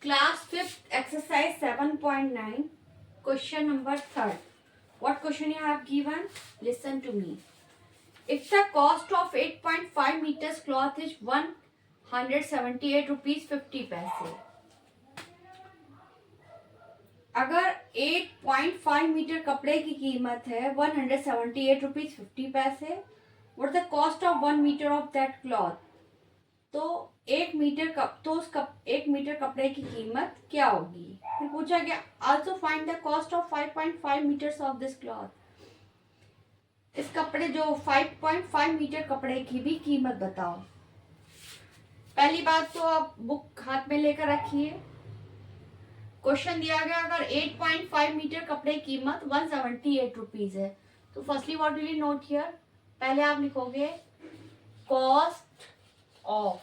Class 5th exercise 7.9 question number 3rd. What question you have given? Listen to me. If the cost of 8.5 meters cloth is 178 rupees 50 पैसे, अगर 8.5 metre कपड़े की कीमत है 178 rupees 50 पैसे, what the cost of 1 metre of that cloth, तो एक metre कपड़े की कीमत क्या होगी। फिर पूछा गया also find the cost of 5.5 metres of this cloth, इस कपड़े जो 5.5 मीटर कपड़े की भी कीमत बताओ। पहली बात तो आप बुक हाथ में लेकर रखिए। क्वेश्चन दिया गया अगर 8.5 मीटर कपड़े की कीमत 178 रुपीज है, तो firstly what will you note here, पहले आप लिखोगे cost of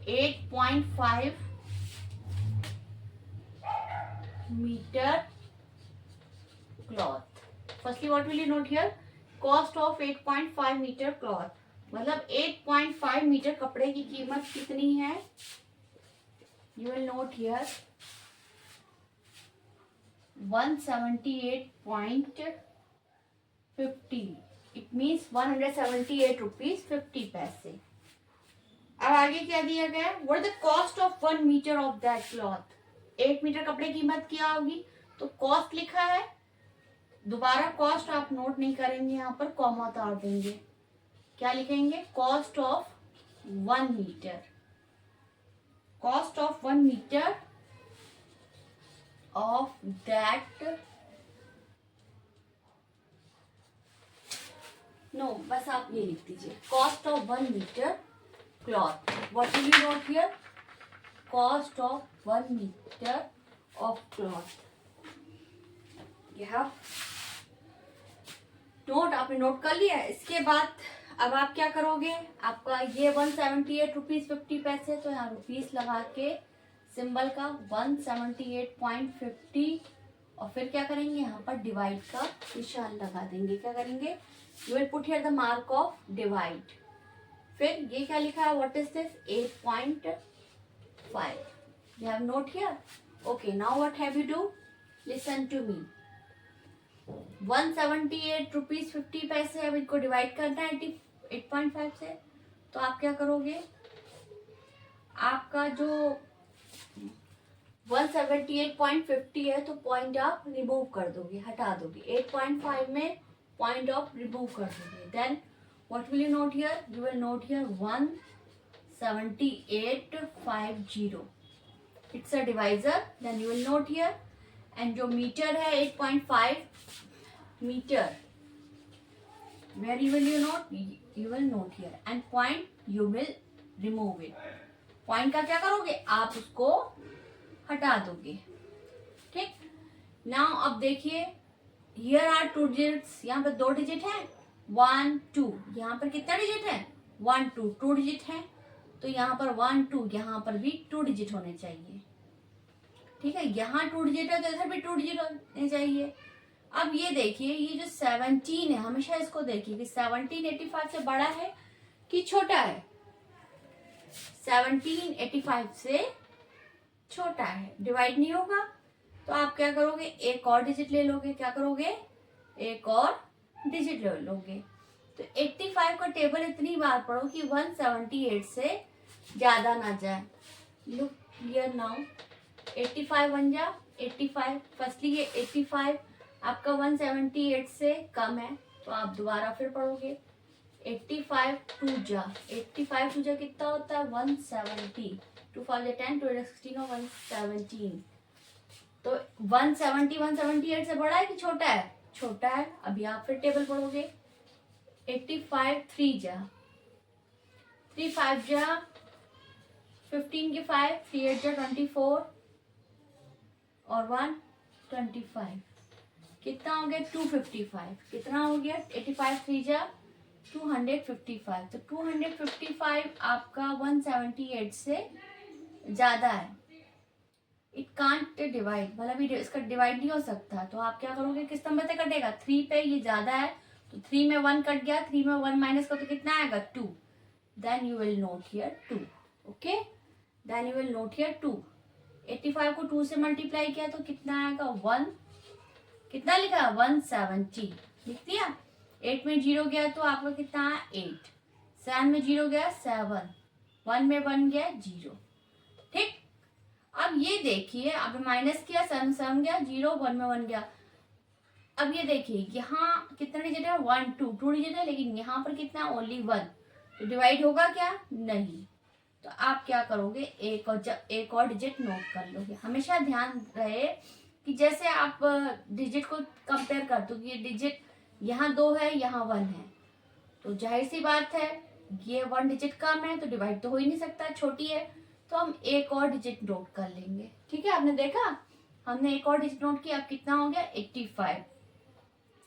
8.5 metre cloth. Firstly what will you note here, cost of 8.5 metre cloth, मतलब 8.5 मीटर कपड़े की कीमत कितनी है। You will note here 178.50, it means 178 rupees 50 पैसे। अब आगे क्या दिया गया, what the cost of 1 metre of that cloth, 1 metre कपड़े की कीमत क्या होगी, तो कॉस्ट लिखा है, दोबारा कॉस्ट आप नोट नहीं करेंगे, यहाँ पर कॉमा उतार देंगे। क्या लिखेंगे, cost of 1 metre, cost of 1 metre of that, no, बस आप ये लिख दीजिए, cost of 1 metre cloth. What will you note here, cost of 1 metre of cloth. यह नोट आपने नोट कर लिया। इसके बाद अब आप क्या करोगे, आपका ये 178 रुपीज 50 पैसे, तो यहाँ रुपीज लगा के सिंबल का 178.50, और फिर क्या करेंगे, यहाँ पर डिवाइड का निशान लगा देंगे। क्या करेंगे, you will put here the mark of divide. फिर ये क्या लिखा है, what is this, 8.5, you have note here. Okay, now what have you do, listen to me. 178 rupees 50 पैसे, अब इनको डिवाइड करना है 8.5 से, तो आप क्या करोगे, आपका जो 178.50 है, तो पॉइंट आप रिमूव कर दोगे, हटा दोगे। 8.5 में पॉइंट ऑफ रिमूव कर दोगे। Then what will you note here, you will note here 178.50, it's a divisor. Then you will note here, and जो मीटर है 8.5 metre, where you will note here, and point you will remove it. Point का क्या करोगे, आप उसको हटा दोगे। ठीक, नाउ अब देखिए, हियर आर 2 डिजिट्स, यहाँ पर 2 डिजिट है, 1 2, यहाँ पर कितना डिजिट है, 1 2, 2 डिजिट है, तो यहाँ पर 1 2, यहाँ पर भी 2 डिजिट होने चाहिए। ठीक है, यहाँ 2 डिजिट है तो इधर भी 2 डिजिट होने चाहिए। अब ये देखिए, ये जो 17 है, हमेशा इसको देखिए कि 17 85 से बड़ा है कि छोटा है। 17 85 से छोटा है, डिवाइड नहीं होगा, तो आप क्या करोगे, एक और डिजिट ले लोगे। क्या करोगे, एक और डिजिट ले लोगे। तो 85 का टेबल इतनी बार पढ़ो कि 178 से ज्यादा ना जाए। लुक हियर नाउ, 85 बन जा 85, फर्स्टली ये 85 आपका 178 से कम है, तो आप दोबारा फिर पढ़ोगे 85 टू जा, 85 टू जा कितना होता है, 170, 2 5 10 2 16 और 117, तो 170 178 से बड़ा है कि छोटा है, छोटा है। अभी आप फिर टेबल पढ़ोगे, 85 3 जा, 3 5 जा 15 के 5, 3 8 जा 24 और 1 25, कितना हो गया 255, कितना हो गया 85 3 जा 255, तो 255 आपका 178 से ज्यादा है। इट कांट डिवाइड, मतलब इसका डिवाइड नहीं हो सकता, तो आप क्या करोगे, किस नंबर से कटेगा, 3 पे, ये ज्यादा है तो 3 में 1 कट गया, 3 में 1 माइनस करो तो कितना आएगा 2, then you will note here 2। Okay, then you will note here 2, 85 को 2 से मल्टीप्लाई किया तो कितना आएगा 1, कितना लिखा 170 लिख दिया। 8 में 0 गया तो आपका कितना आया 8, 7 में 0 गया 7, 1 में 1 गया 0। ठीक, अब ये देखिए, अब माइनस किया 7 7 गया 0, 1 में 1 गया। अब ये देखिए यहाँ कितना डिजिट है 1 2 डिजिट है, लेकिन यहाँ पर कितना ओनली 1, तो डिवाइड होगा क्या, नहीं। तो आप क्या करोगे, एक और डिजिट नोट कर लोगे। हमेशा ध्यान रहे कि जैसे आप डिजिट को कंपेयर करते हो कि ये डिजिट यहाँ 2 है यहाँ 1 है, तो जाहिर सी बात है ये 1 डिजिट कम है तो डिवाइड तो हो ही नहीं सकता, छोटी है, तो हम एक और डिजिट नोट कर लेंगे। ठीक है, आपने देखा हमने एक और डिजिट नोट किया, अब कितना हो गया 85।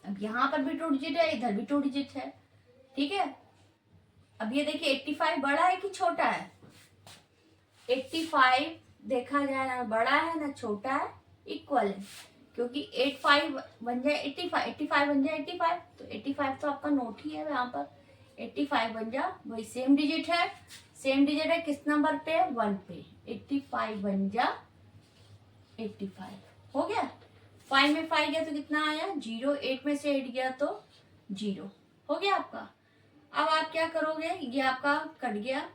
अब यहाँ पर भी 2 डिजिट है, इधर भी 2 डिजिट है। ठीक है, अब ये देखिए 85 बड़ा है कि छोटा है, 85 देखा जाए ना बड़ा है ना छोटा है, इक्वल है, क्योंकि 85 बन जाए 85, 85 बन जाए 85, तो 85 तो आपका नोट ही है यहाँ पर, 85 बन जा, वही सेम डिजिट है, सेम डिजिट है किस नंबर पे 1 पे, 85 बन जा 85 हो गया। 5 में 5 गया तो कितना आया 0, 8 में से 8 गया तो 0 हो गया आपका। अब आप क्या करोगे, ये आपका कट गया,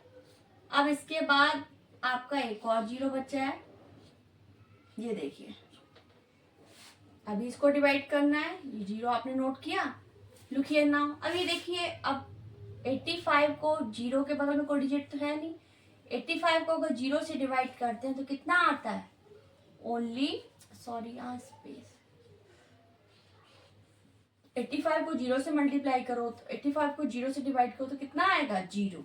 अब इसके बाद आपका एक और 0 बचा है, ये देखिए अभी इसको डिवाइड करना है, ये 0 आपने नोट किया, लुक हियर नाउ। अब ये देखिए, अब 85 को 0 के बगल में कोई डिजिट तो है नहीं, 85 को अगर 0 से डिवाइड करते हैं तो कितना आता है ओनली, सॉरी यहाँ स्पेस, 85 को 0 से मल्टीप्लाई करो तो 85 को 0 से डिवाइड करो तो कितना आएगा 0,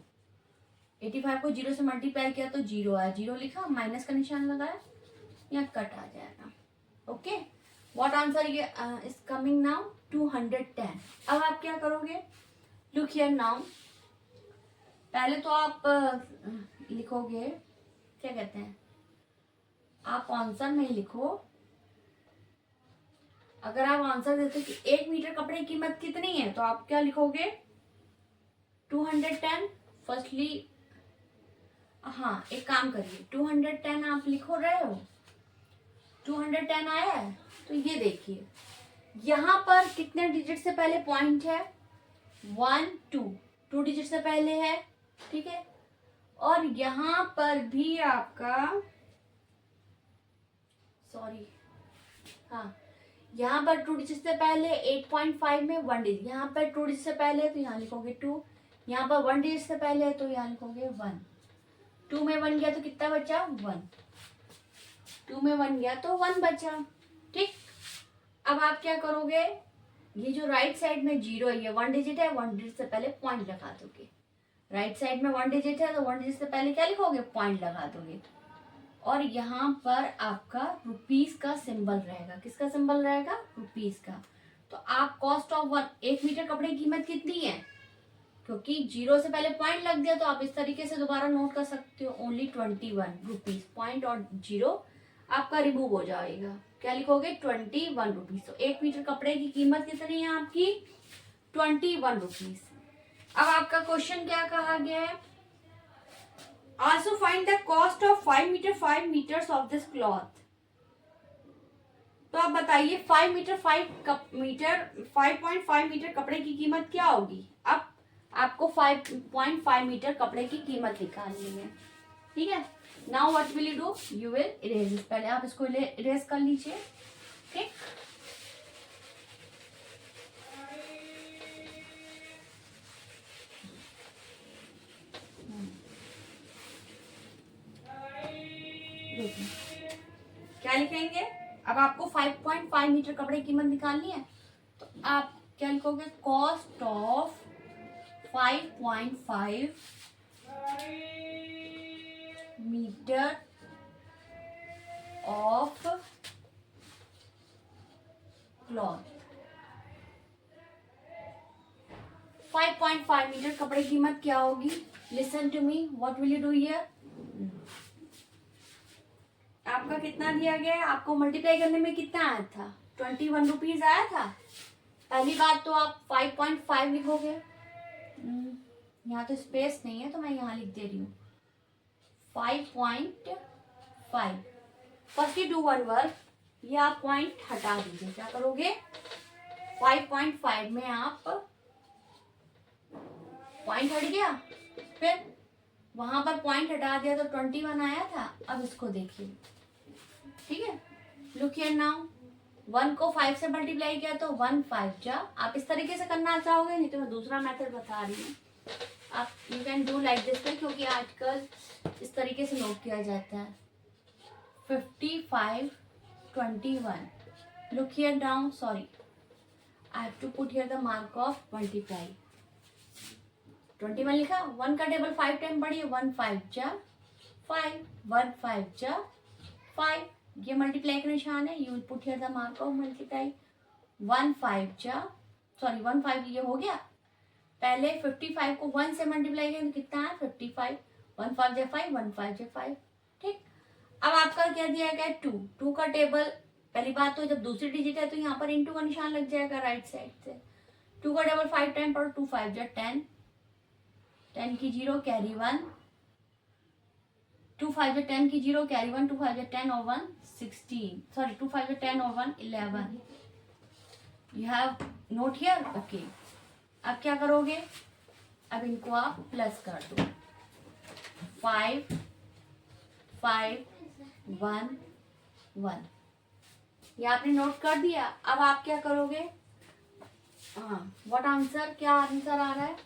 85 को 0 से मल्टीप्लाई किया तो 0 आया, 0 लिखा, माइनस का निशान लगाया, यहाँ कट आ जाएगा। Okay, what answer is coming now 210। अब आप क्या करोगे, लुक हियर नाउ, पहले तो आप लिखोगे, क्या कहते हैं, आप आंसर में ही लिखो। अगर आप आंसर देते कि 1 मीटर कपड़े की कीमत कितनी है, तो आप क्या लिखोगे 210। फर्स्टली हाँ, एक काम करिए, 210 आप लिखो रहे हो, 210 आया है, तो ये देखिए यहाँ पर कितने डिजिट से पहले पॉइंट है 1 2 डिजिट से पहले है। ठीक है, और यहाँ पर भी आपका, सॉरी हाँ, यहाँ पर 2 डिजिट से पहले 8.5 में 1 डिजिट, यहाँ पर 2 डिजिट से पहले तो यहाँ लिखोगे 2, यहाँ पर 1 डिजिट से पहले तो यहाँ लिखोगे 1, 2 में 1 गया तो कितना बचा 1, 2 में 1 गया तो 1 बचा। ठीक, अब आप क्या करोगे, ये जो राइट साइड में 0 है, ये 1 डिजिट है, 1 डिजिट से पहले पॉइंट लगा दोगे। राइट साइड में 1 डिजिट है तो 1 डिजिट से पहले क्या लिखोगे पॉइंट लगा दोगे, और यहाँ पर आपका रुपीस का सिंबल रहेगा, किसका सिंबल रहेगा रुपीस का। तो आप कॉस्ट ऑफ 1 मीटर कपड़े की कीमत कितनी है, क्योंकि 0 से पहले पॉइंट लग गया तो आप इस तरीके से दोबारा नोट कर सकते हो, ओनली 21 रुपीज, पॉइंट और 0 आपका रिमूव हो जाएगा, क्या लिखोगे 21 रुपीज। तो 1 मीटर कपड़े की कीमत कितनी है आपकी 21 रुपीज। अब आपका क्वेश्चन क्या कहा गया है, also find the cost of 5 metres of this cloth. तो आप बताइए 5.5 मीटर कपड़े की कीमत क्या होगी। अब आपको 5.5 मीटर कपड़े की कीमत निकालनी है। ठीक है, now what will you do, you will erase, पहले आप इसको इरेज कर लीजिए। ठीक, क्या लिखेंगे, अब आपको 5.5 मीटर कपड़े की कीमत निकालनी है, तो आप क्या लिखोगे cost of 5.5 metre of cloth. 5.5 metre कपड़े की कीमत क्या होगी, listen to me, what will you do here, आपका कितना दिया गया है, आपको मल्टीप्लाई करने में कितना आया था 21 रुपीज आया था। पहली बात तो आप 5.5 लिखोगे, यहाँ तो स्पेस नहीं है तो मैं यहाँ लिख दे रही हूँ 5.5, फर्स्टली डू वन वर्क, ये आप पॉइंट हटा दीजिए। क्या करोगे? 5.5 में आप पॉइंट हट गया, फिर वहां पर पॉइंट हटा दिया तो 21 आया था। अब इसको देखिए, ठीक है। लुक हियर नाउ, 1 को 5 से मल्टीप्लाई किया तो 1 5 जा। आप इस तरीके से करना चाहोगे, नहीं तो मैं दूसरा मेथड बता रही हूँ। आप you can do like this way, क्योंकि आजकल इस तरीके से नोट किया जाता है। 55 21, look here down, sorry I have to put here the mark of multiply. 21 लिखा, 1 का टेबल 5 टाइम पढ़िए, 1 5 जा 5, 1 5 जा 5, ये मल्टीप्लाई का निशान है। You will put here the mark of multiply. 1 5 जा, सॉरी 1 5 ये हो गया। पहले 55 को 1 से मल्टीप्लाई किया तो कितना है? 55, 1 5 जा 5, 1 5 जा 5, ठीक। अब आपका क्या दिया गया? 2, 2 का टेबल, पहली बात तो जब दूसरी डिजिट है तो यहाँ पर इंटू का निशान लग जाएगा राइट साइड से। 2 का टेबल 5 टाइम पढ़ो, 2 5 जा 10, 10 की 0 कैरी 1, 2 5 जा 10 की 0 कैरी 1, 2 5 जा 10 और 1 16, सॉरी 2 5 जा 10 और 1 11। You have note here, okay. अब क्या करोगे? अब इनको आप प्लस कर दो, 5 5 1 1, ये आपने नोट कर दिया। अब आप क्या करोगे? हाँ, व्हाट आंसर, क्या आंसर आ रहा है?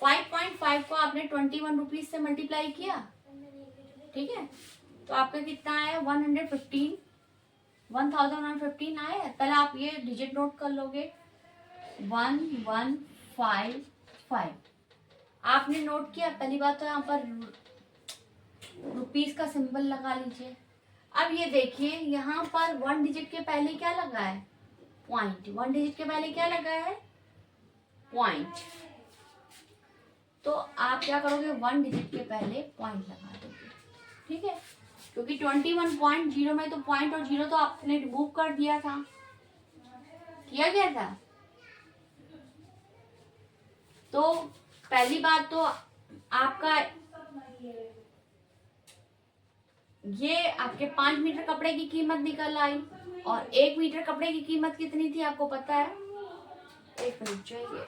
5.5 को आपने 21 रुपीज से मल्टीप्लाई किया, ठीक है, तो आपका कितना आया? 115, 1115 आया। पहले आप ये डिजिट नोट कर लोगे, 1155 आपने नोट किया। पहली बात तो यहाँ पर रुपीस का सिंबल लगा लीजिए। अब ये देखिए, यहाँ पर 1 डिजिट के पहले क्या लगा है? पॉइंट। 1 डिजिट के पहले क्या लगा है? पॉइंट। तो आप क्या करोगे? 1 डिजिट के पहले पॉइंट लगा दोगे, ठीक है, क्योंकि 21.0 में तो पॉइंट और 0 तो आपने रिमूव कर दिया था, किया गया था। तो पहली बात तो आपका ये आपके 5 मीटर कपड़े की कीमत निकल आई, और 1 मीटर कपड़े की कीमत कितनी थी आपको पता है? एक मिनट चाहिए,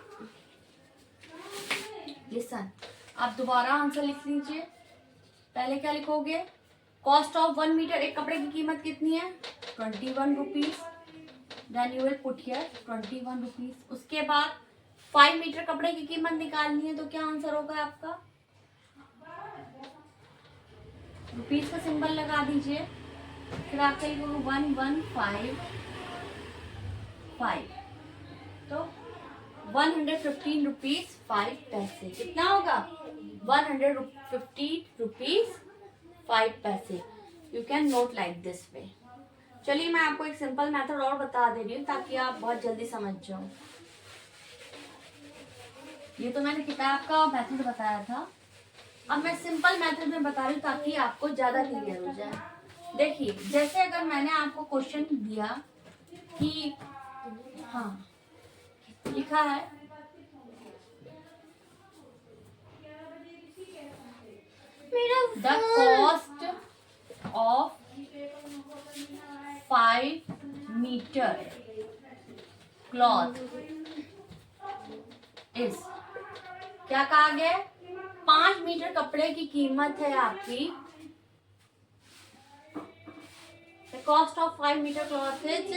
लिसन, आप दोबारा आंसर लिख लीजिए। पहले क्या लिखोगे? कॉस्ट ऑफ 1 मीटर, एक कपड़े की कीमत कितनी है? 21 rupees. Then you will put here 21 rupees. उसके बाद 5 मीटर कपड़े की कीमत निकालनी है, तो क्या आंसर होगा आपका? रुपीज का सिंबल लगा दीजिए, फिर आपका लिखोगे 1155, तो 115 रुपीज 5 पैसे। कितना होगा? 115 रुपीज 5 पैसे। You can note like this way. चलिए मैं आपको एक सिंपल मेथड और बता दे रही हूँ ताकि आप बहुत जल्दी समझ जाओ। ये तो मैंने किताब का मेथड बताया था, अब मैं सिंपल मेथड में बता रही हूँ ताकि आपको ज्यादा क्लियर हो जाए। देखिए, जैसे अगर मैंने आपको क्वेश्चन दिया कि हाँ लिखा है the cost of 5 metre cloth is, क्या कहा गया? 5 मीटर कपड़े की कीमत है आपकी, the cost of 5 metre cloth is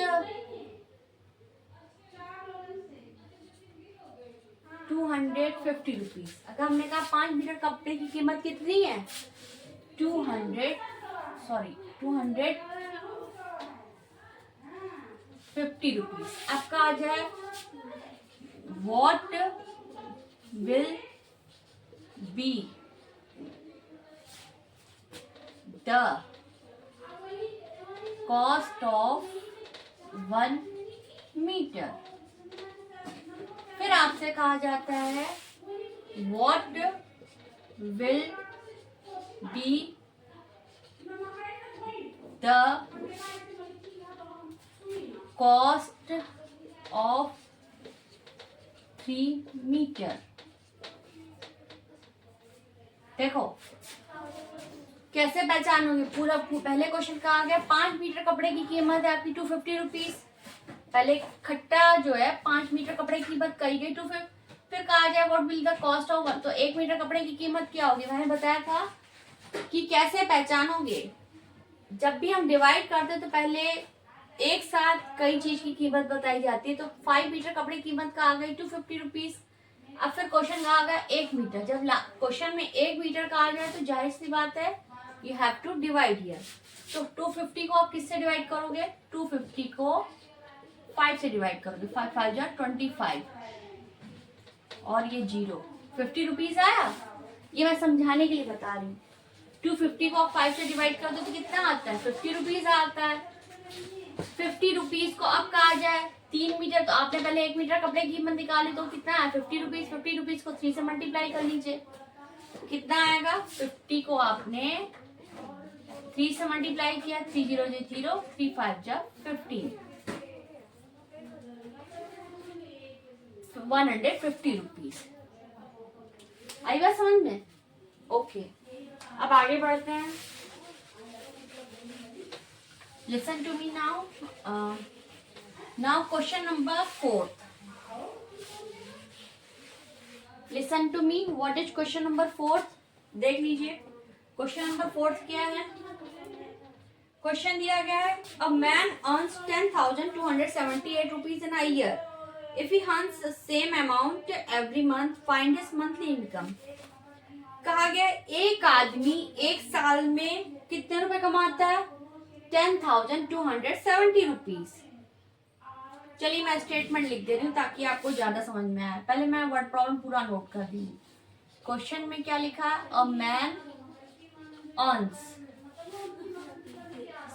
250 rupees. अगर हमने कहा 5 मीटर कपड़े की कीमत कितनी है? 250 रुपीज। आपका आ जाए what will be the cost of 1 metre. फिर आपसे कहा जाता है what will be the cost of 3 metre. देखो कैसे पहचानोगे? पूरा पहले क्वेश्चन कहा आ गया 5 मीटर कपड़े की कीमत है आपकी 250 रुपीज। पहले खट्टा जो है 5 मीटर कपड़े की कीमत कही गई 250। फिर कहा जाए what will the cost of, तो 1 मीटर कपड़े की कीमत क्या होगी? मैंने बताया था कि कैसे पहचानोगे। जब भी हम डिवाइड करते हैं तो पहले एक साथ कई चीज की कीमत बताई जाती है। तो 5 मीटर कपड़े की कीमत का आ गई 250 रुपीज। अब फिर क्वेश्चन का आ गया 1 मीटर। जब क्वेश्चन में 1 मीटर का आ जाए तो जाहिर सी बात है you have to divide here. तो 250 को आप किससे डिवाइड करोगे? 250 को 5 से डिवाइड करोगे। 5 5 जा 25 और ये 0 50 रुपीज आया। ये मैं समझाने के लिए बता रही हूँ। 250 को आप 5 से डिवाइड कर दो तो कितना आता है? 50 रुपीज आता है। 50 रुपीज को अब कहा जाए 3 मीटर, तो आपने पहले 1 मीटर कपड़े की कीमत निकाली तो कितना है? 50 रुपीज। 50 रुपीज को 3 से मल्टीप्लाई कर लीजिए, कितना आएगा? 50 को आपने 3 से मल्टीप्लाई किया, 3 0 0 3 5 जा 15, 150 रुपीज। आई बात समझ में? ओके, अब आगे बढ़ते हैं। Listen to me now. Now question number 4। Listen to me, what is question number 4? देख लीजिए क्वेश्चन नंबर 4 क्या है। क्वेश्चन दिया गया है a man earns 10,278 rupees in a year. If he earns the same amount every month, find his monthly income. कहा गया एक आदमी एक साल में कितने रुपए कमाता है? 10,270 रुपीज। चलिए मैं स्टेटमेंट लिख दे रही हूँ ताकि आपको ज्यादा समझ में आए। पहले मैं वर्ड प्रॉब्लम पूरा नोट कर दी। क्वेश्चन में क्या लिखा है? अ मैन अर्न्स,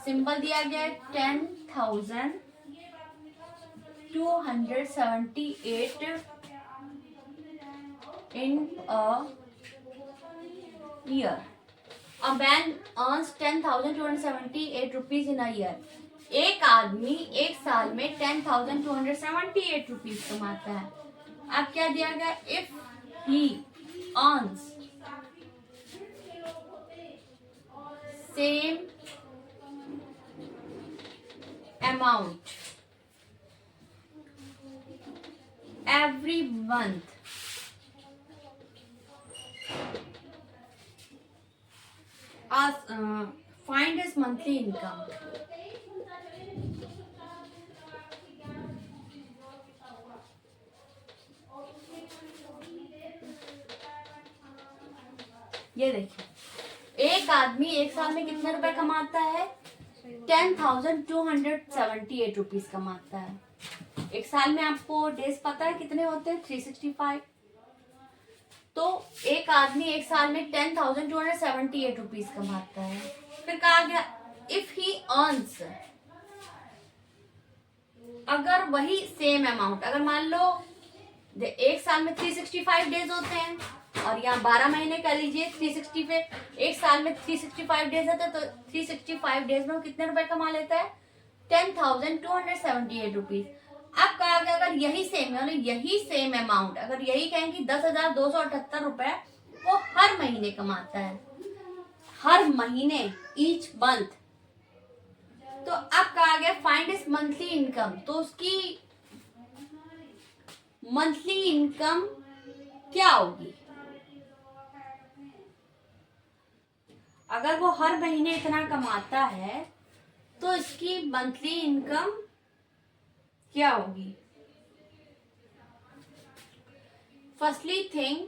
सिंबल दिया गया है 10,278 in a year. A man earns 10,278 rupees in a year. एक आदमी एक साल में 10,278 रुपीज कमाता है। अब क्या दिया गया? If he earns same amount every month, find his monthly income। ये देखिए एक आदमी एक साल में कितने रुपए कमाता है? 10,278 रुपीज कमाता है। एक साल में आपको डेज पता है कितने होते हैं? 365। तो एक आदमी एक साल में 10,278 रुपीज कमाता है। फिर कहा गया इफ ही अर्न्स, अगर वही सेम अमाउंट, अगर मान लो एक साल में 365 डेज होते हैं और यहाँ 12 महीने कर लीजिए 360 पे, एक साल में 365 डेज होते हैं तो 365 डेज में वो कितने रुपए कमा लेता है? 10,278 रुपीज। अब कहा गया अगर यही सेम है, यही सेम अमाउंट, अगर यही कहें कि 10,278 रुपए वो हर महीने कमाता है, हर महीने, ईच मंथ, तो अब कहा गया फाइंड हिज मंथली इनकम। तो उसकी मंथली इनकम क्या होगी? अगर वो हर महीने इतना कमाता है तो इसकी मंथली इनकम क्या होगी? फर्स्टली थिंग,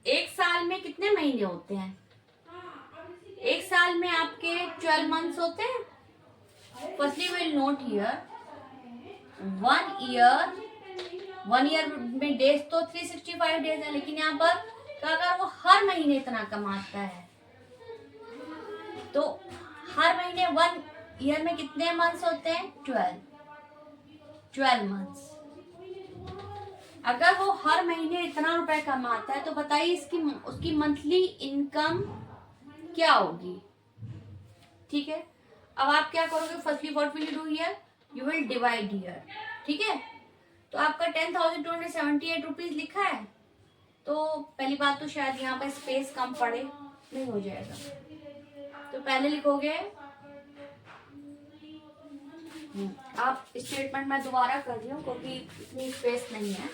एक साल में कितने महीने होते हैं? एक साल में आपके 12 मंथ्स होते हैं। Firstly will note here 1 year में डेज तो 365 डेज है, लेकिन यहाँ पर अगर वो हर महीने इतना कमाता है तो हर महीने 1 ईयर में कितने मंथ्स होते हैं? 12 मंथ्स। अगर वो हर महीने इतना रुपए कमाता है तो बताइए उसकी मंथली इनकम क्या होगी? ठीक है, अब आप क्या करोगे? Firstly what will you do here? You will divide here. ठीक है, तो आपका 10,278 रुपीज लिखा है तो पहली बात तो शायद यहाँ पर स्पेस कम पड़े, नहीं हो जाएगा। तो पहले लिखोगे, आप स्टेटमेंट मैं दोबारा कर रही हूँ क्योंकि इतनी स्पेस नहीं है,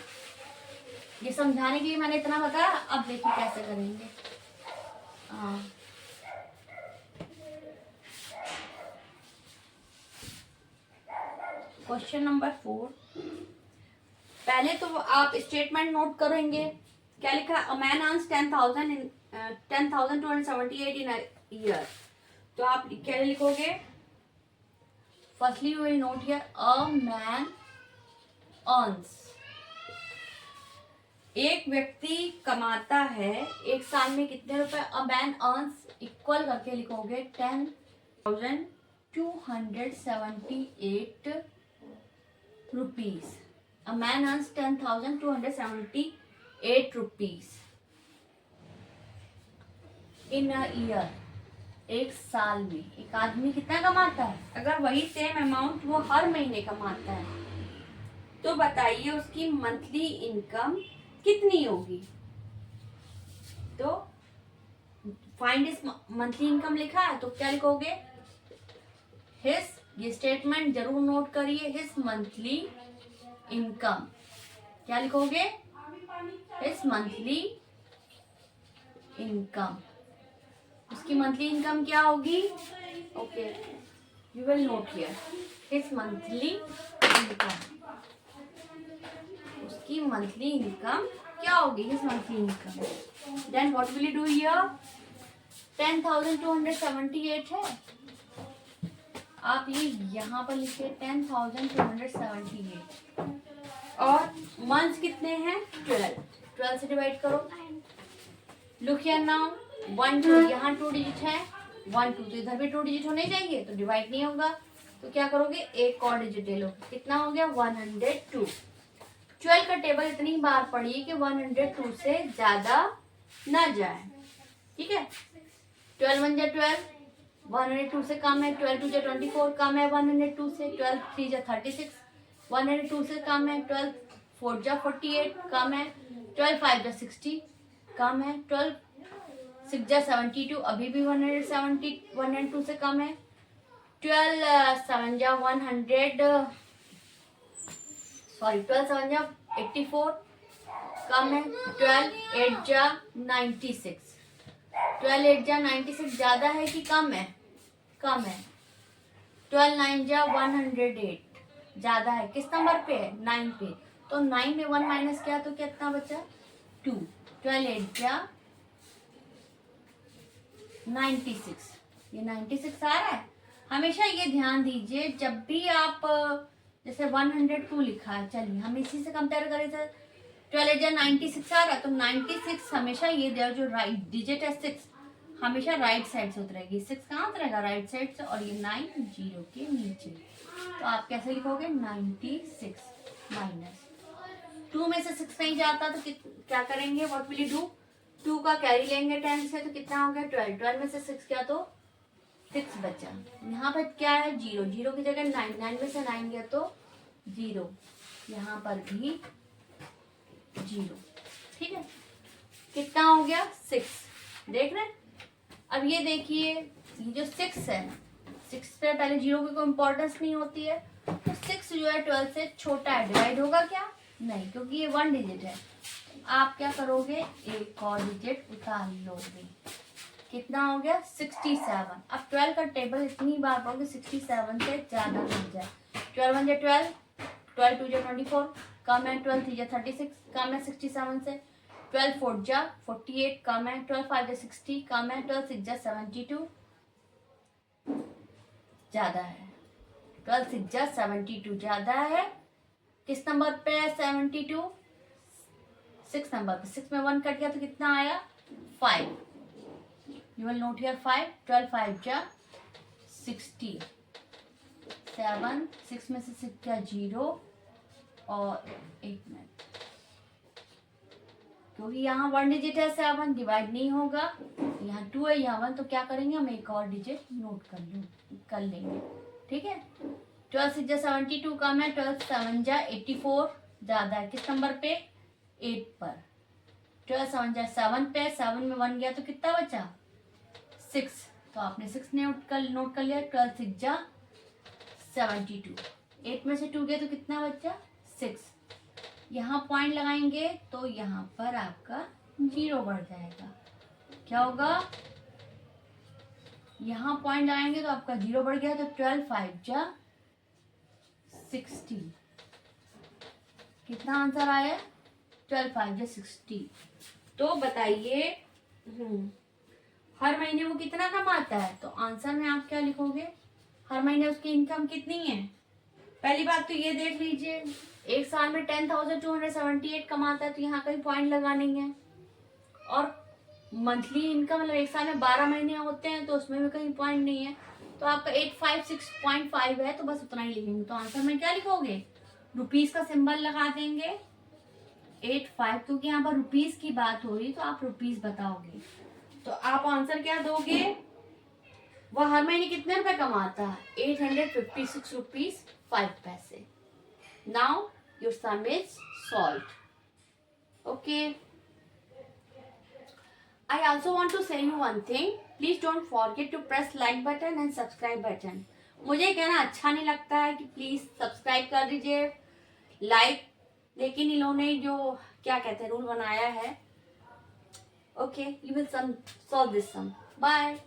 ये समझाने के लिए मैंने इतना बताया। अब देखिए कैसे करेंगे। क्वेश्चन नंबर 4, पहले तो आप स्टेटमेंट नोट करेंगे। क्या लिखा? A man earns 10,278 in a year. तो आप क्या लिखोगे? Firstly you will note here a man earns, एक व्यक्ति कमाता है एक साल में कितने रुपए? अ मैन अर्न्स इक्वल करके लिखोगे 10,278 rupees. A man earns 10,278 rupees in a year, एक साल में एक आदमी कितना कमाता है? अगर वही सेम अमाउंट वो हर महीने कमाता है तो बताइए उसकी मंथली इनकम कितनी होगी। तो फाइंड इस मंथली इनकम लिखा है तो क्या लिखोगे? हिज, ये स्टेटमेंट जरूर नोट करिए, हिज मंथली इनकम। क्या लिखोगे? हिज मंथली इनकम, उसकी मंथली इनकम क्या होगी? Okay, you will note here his monthly income, उसकी मंथली इनकम क्या होगी? His monthly income. Then what will you do here? 10,278 है, आप ये यहाँ पर लिखिए 10,278 और मंथ्स कितने हैं? 12, 12 से डिवाइड करो। लुक हियर नाउ, 1 2, यहाँ 2 डिजिट है, 1 2 तो इधर भी 2 डिजिट होने चाहिए, तो डिवाइड नहीं होगा। तो क्या करोगे? एक और डिजिट ले लो, कितना हो गया? 102। 12 का टेबल इतनी बार पढ़िए कि 102 से ज्यादा ना जाए, ठीक है? 12 1 जा 12, 102 से कम है, 12 2 जा 24 कम है 102 से, 12 3 जा 36 102 से कम है, 12 4 जा 48 कम है, 12 5 जा 60 कम है, 12 6 जा 72 अभी भी 102 से कम है, 12 7 जा 84 कम है, 12 8 जा 96, 12 8 जा 96 ज्यादा है कि कम है? कम है। 12 9 जा 108 ज्यादा है, किस नंबर पे है? 9 पे। तो 9 में 1 माइनस किया तो कितना बचा? 2। 12 8 जा 96, ये 96 आ रहा है। हमेशा ये ध्यान दीजिए जब भी आप जैसे 102 लिखा है, चलिए हम इसी से कंपेयर करें तो 12 8 जा 96 आ रहा है, तो 96 हमेशा ये जो राइट डिजिट है 6 हमेशा राइट साइड से उतरेगी। 6 कहाँ उतरेगा? राइट साइड से, और ये 9 0 के नीचे। तो आप कैसे लिखोगे? 96 माइनस 2 में से 6 नहीं जाता तो क्या करेंगे? What will you do? 2 का कैरी लेंगे 10 से, तो कितना हो गया? 12। 12 में से 6 क्या? तो 6 बचा। यहाँ पर क्या है? 0, 0 की जगह 9, 9 में से 9 गया तो 0, यहाँ पर भी 0, ठीक है? कितना हो गया? 6। देख रहे हैं? अब ये देखिए, ये जो 6 है, 6 पे पहले 0 की कोई इंपॉर्टेंस नहीं होती है, तो 6 जो है 12 से छोटा है, डिवाइड होगा क्या? नहीं, क्योंकि ये 1 डिजिट है। आप क्या करोगे? एक और डिजिट उतार लोगे, कितना हो गया? 67। अब 12 का टेबल इतनी बार पढ़ोगे 67 से ज्यादा बन जाए। 12 1 जा 12, 12 2 जा 24 कम है, 12 3 जा 36 कम है 67 से, 12 4 जा 48 कम है, 12 5 जा 60 कम है, 12 6 जा 72 ज्यादा है, 12 6 जा 72 ज्यादा है। किस नंबर पे है 72? 6 नंबर पे। 6 में 1 कट गया तो कितना आया? 5। You will note here 5, 12 5 जा 60, 7, 6 में से 6 क्या? 0 और 1 मिनट, क्योंकि यहाँ 1 डिजिट है 7 डिवाइड नहीं होगा, यहाँ 2 है यहाँ 1, तो क्या करेंगे? हम एक और डिजिट नोट कर लेंगे, ठीक है? 12 6 जा 72 कम है, 12 7 जा 84 ज्यादा है, किस नंबर पे? 8 पर। 12 7 जा 7 पे, 7 में 1 गया तो कितना बचा? 6। तो आपने 6 नोट कर लिया। 12 6 जा 72। 8 में से 2 गए तो कितना बचा? 6। यहाँ पॉइंट लगाएंगे तो यहाँ पर आपका 0 बढ़ जाएगा। क्या होगा? यहाँ पॉइंट लगाएंगे तो आपका 0 बढ़ गया, तो 12 5 जा 60। कितना आंसर आया? 12 5 जा 60। तो बताइए हर महीने वो कितना कमाता है? तो आंसर में आप क्या लिखोगे? हर महीने उसकी इनकम कितनी है? पहली बात तो ये देख लीजिए, एक साल में 10,278 कमाता है, तो यहाँ कहीं पॉइंट लगा नहीं है। और मंथली इनकम मतलब एक साल में 12 महीने होते हैं, तो उसमें भी कहीं पॉइंट नहीं है। तो आपका 856.5 है, तो बस उतना ही लिखेंगे। तो आंसर में क्या लिखोगे? रुपीस का सिंबल लगा देंगे 85, क्योंकि यहाँ पर रुपीस की बात हो रही, तो आप रुपीस बताओगे। तो आप आंसर क्या दोगे? वह हर महीने कितने रुपए कमाता है? 856 रुपीज 5 पैसे। Now your some is solved. Okay, I also want to say you one thing. Please don't forget to press like button and subscribe button. मुझे कहना अच्छा नहीं लगता है कि प्लीज सब्सक्राइब कर दीजिए, लाइक, लेकिन इन्होंने जो क्या कहते हैं रूल बनाया है। Okay, you will solve this sum. Bye.